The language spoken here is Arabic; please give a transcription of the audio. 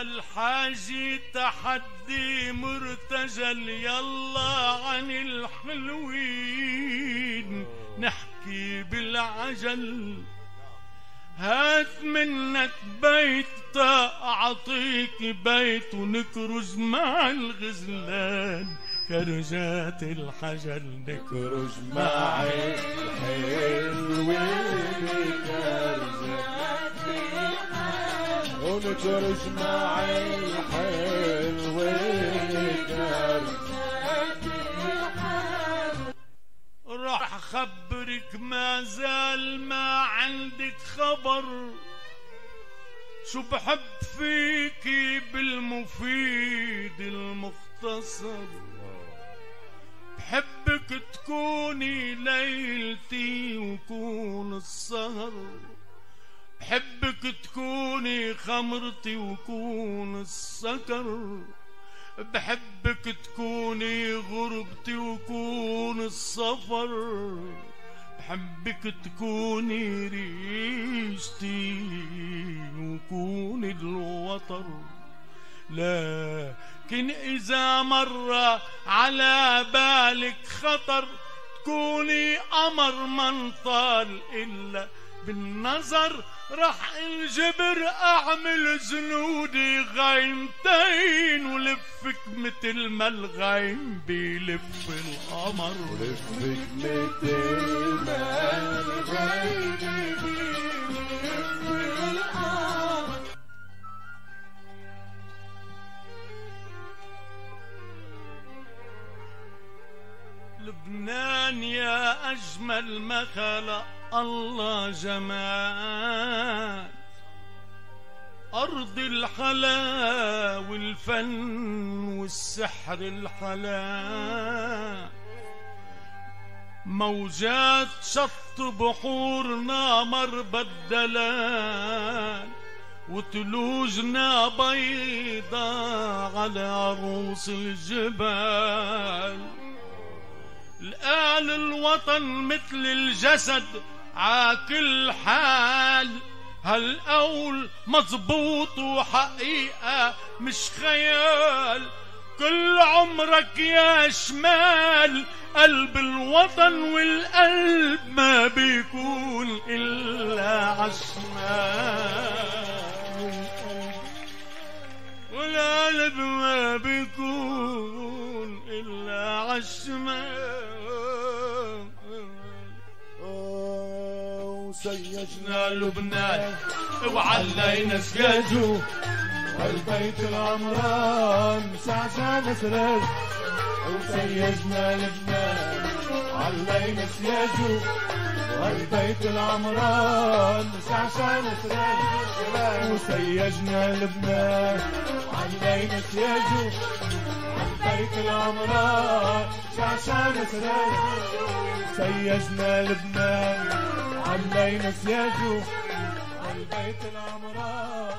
الحاجي تحدي مرتجل، يلا عن الحلوين نحكي بالعجل. هات منك بيت أعطيك بيت ونكرج مع الغزلان، كرجات الحجل نكرج مع الحلوين، كرجات الحجل ونكرج مع الحلوين، كرجات الحجل. راح خبرك ما زال ما عندك خبر، شو بحب فيكي بالمفيد المختصر. بحبك تكوني ليلتي وكون السهر، بحبك تكوني خمرتي وكون السكر، بحبك تكوني غربتي وكون السفر، بحبك تكوني ريشتي وكون الوطر. لكن إذا مر على بالك خطر، تكوني قمر من طال إلا بالنظر. رح انجبر اعمل جنودي غايمتين، ولفك متل ما الغايم بيلف القمر، ولفك متل ما الغايم بيلف القمر. لبنان يا اجمل ما خلق الله جمال، أرض الحلا والفن والسحر الحلال. موجات شط بحورنا مربى الدلال، وتلوجنا بيضا على عروس الجبال. الآل الوطن مثل الجسد عاكل حال، هالقول مضبوط وحقيقة مش خيال. كل عمرك يا شمال قلب الوطن، والقلب ما بيكون إلا عالشمال، والقلب ما بيكون إلا عالشمال. سيجنا لبنان وعلينا سياجو، والبيت العمران سعشان سراج. وسيجنا لبنان وعلينا سياجو، والبيت العمران سعشان سراج. وسيجنا لبنان وعلينا سياجو، والبيت العمران سعشان سراج. سيجنا لبنان علينا سياجو، والبيت العمران